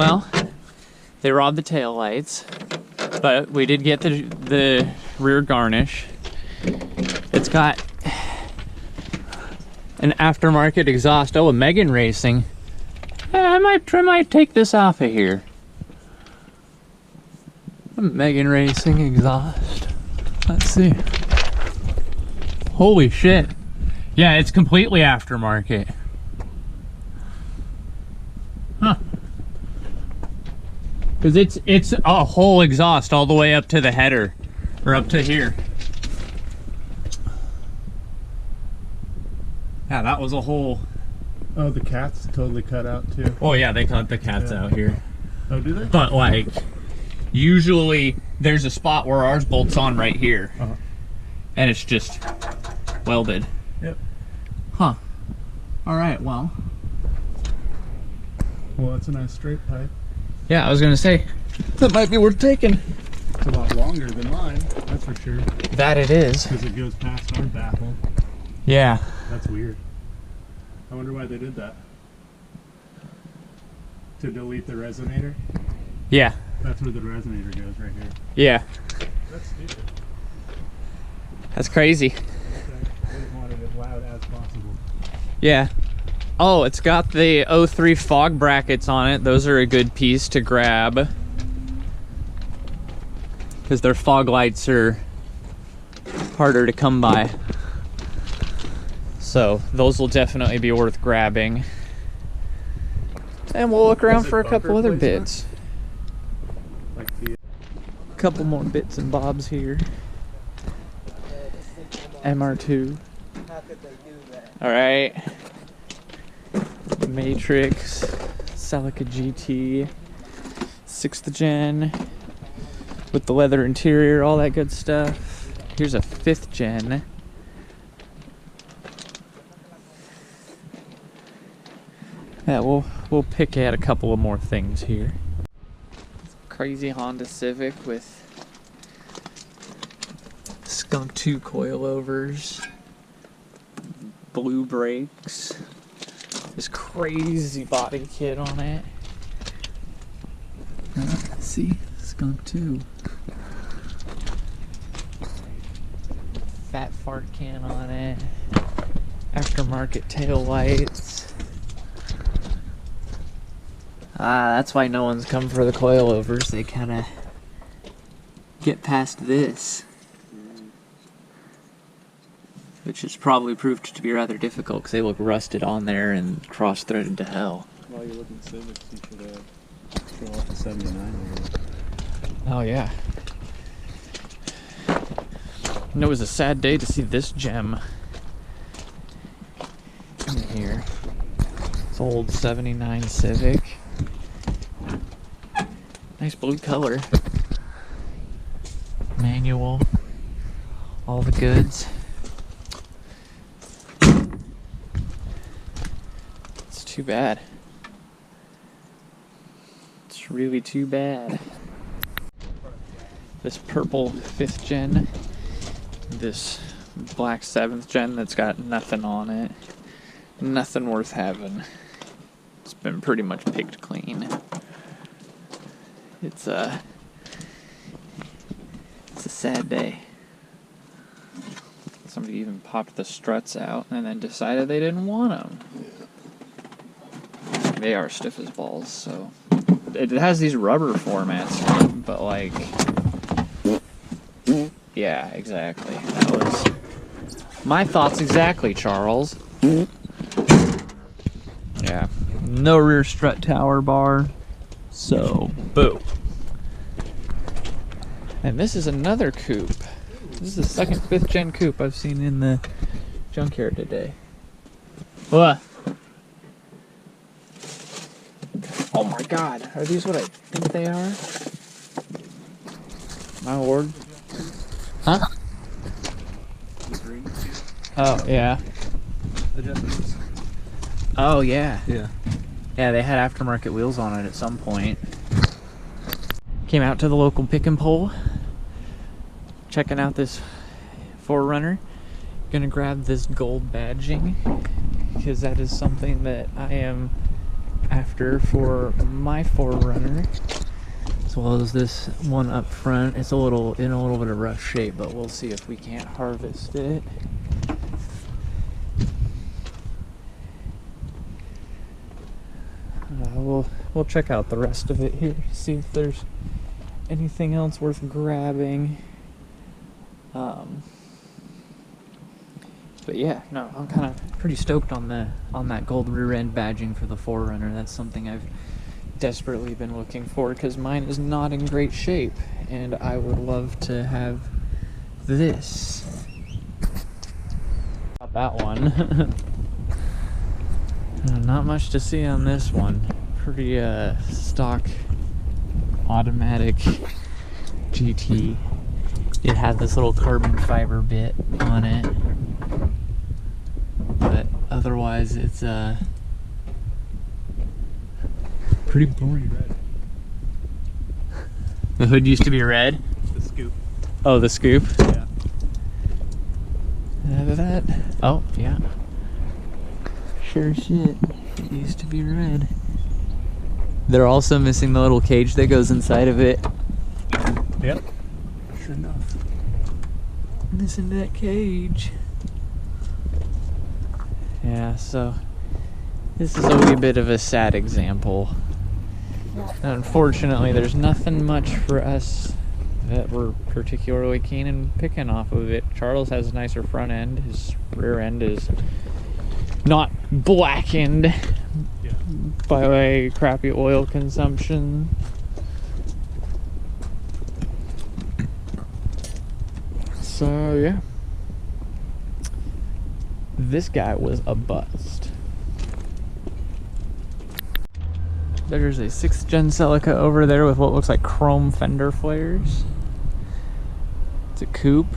Well, they robbed the tail lights, but we did get the rear garnish. It's got an aftermarket exhaust. Oh, a Megan Racing. I might take this off of here. A Megan Racing exhaust. Let's see. Holy shit. Yeah, it's completely aftermarket. Huh. Because it's a whole exhaust all the way up to the header, or up to here. Yeah, that was a whole... Oh, the cat's totally cut out too. Oh yeah, they cut the cats out here. Oh, do they? But like, usually there's a spot where ours bolts on right here. And it's just welded. Yep. Huh. Alright, well. Well, that's a nice straight pipe. Yeah, I was gonna say, that might be worth taking. It's a lot longer than mine, that's for sure. That it is. Because it goes past our baffle. Yeah. That's weird. I wonder why they did that. To delete the resonator? Yeah. That's where the resonator goes, right here. Yeah. That's stupid. That's crazy. Okay. They just wanted it loud as possible. Yeah. Oh, it's got the 03 fog brackets on it. Those are a good piece to grab. Because their fog lights are harder to come by. So those will definitely be worth grabbing. And we'll look around for a couple other bits. Like the... Couple more bits and bobs here. MR2. Alright. Matrix. Celica GT. 6th gen. With the leather interior, all that good stuff. Here's a 5th gen. Yeah, we'll pick at a couple of more things here. Crazy Honda Civic with Skunk 2 coilovers, blue brakes, this crazy body kit on it. See, Skunk 2. Fat fart can on it. Aftermarket tail lights. That's why no one's come for the coilovers. They kind of get past this. Which has probably proved to be rather difficult because they look rusted on there and cross-threaded to hell. While you're looking at Civics, you should show off the 79 over there. Oh yeah. And it was a sad day to see this gem in here. It's old 79 Civic. Nice blue color. Manual. All the goods. It's too bad. It's really too bad. This purple 5th gen. This black 7th gen that's got nothing on it. Nothing worth having. It's been pretty much picked clean. It's a sad day. Somebody even popped the struts out and then decided they didn't want them. They are stiff as balls, so it has these rubber formats, but like, yeah, exactly. That was my thoughts exactly, Charles. Yeah, no rear strut tower bar. So, boo. And this is another coupe. This is the second 5th gen coupe I've seen in the junkyard today. What? Oh my god, are these what I think they are? My lord. Huh? Oh, yeah. Oh, yeah. Yeah. Yeah, they had aftermarket wheels on it at some point. Came out to the local pick and pull. Checking out this 4Runner. Gonna grab this gold badging because that is something that I am after for my 4Runner, as well as this one up front. It's in a little bit of rough shape, but we'll see if we can't harvest it. We'll check out the rest of it here, see if there's anything else worth grabbing. But yeah, no, I'm kind of pretty stoked on that gold rear end badging for the 4Runner. That's something I've desperately been looking for because mine is not in great shape, and I would love to have this. Not that one. Not much to see on this one. Pretty stock automatic GT. It had this little carbon fiber bit on it, but otherwise it's pretty boring. The hood used to be red? The scoop. Oh, the scoop? Yeah. That. Oh, yeah. Sure shit. It used to be red. They're also missing the little cage that goes inside of it. Yep. Sure enough. Missing that cage. Yeah, so this is a wee bit of a sad example. Unfortunately, there's nothing much for us that we're particularly keen in picking off of it. Charles has a nicer front end. His rear end is not blackened by crappy oil consumption. So yeah, this guy was a bust. There's a 6th gen Celica over there with what looks like chrome fender flares. It's a coupe.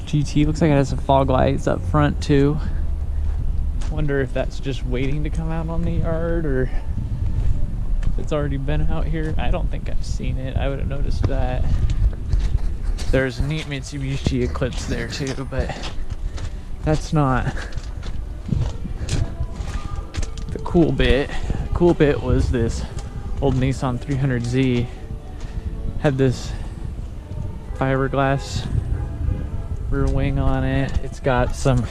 GT looks like it has some fog lights up front too. Wonder if that's just waiting to come out on the yard or if it's already been out here. I don't think I've seen it. I would have noticed that. There's a neat Mitsubishi Eclipse there too, but that's not the cool bit. The cool bit was this old Nissan 300Z. Had this fiberglass rear wing on it. It's got some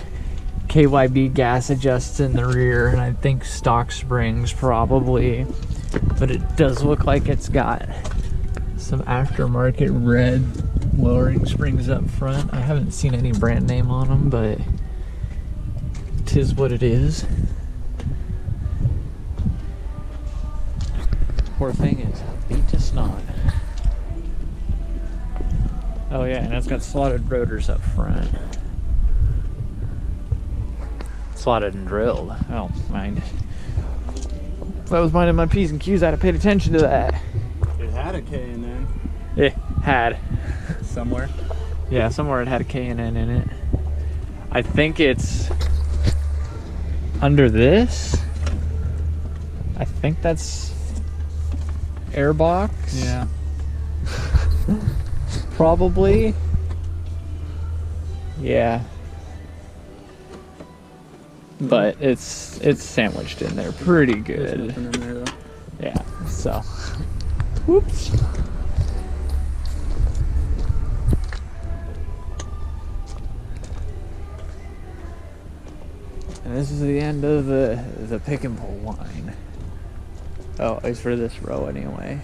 KYB gas adjusts in the rear, and I think stock springs probably, but it does look like it's got some aftermarket red lowering springs up front. I haven't seen any brand name on them, but 'tis what it is. Poor thing is beat to snot. Oh yeah, and it's got slotted rotors up front. Slotted and drilled. I don't mind. If I was minding my P's and Q's, I'd have paid attention to that. It had a K&N. It had. Somewhere? Yeah, somewhere it had a K&N in it. I think it's under this. I think that's airbox. Yeah. Probably. Yeah. But it's sandwiched in there pretty good. There's nothing in there though. Yeah, so. Whoops. And this is the end of the pick and pull line. Oh, at least for this row anyway.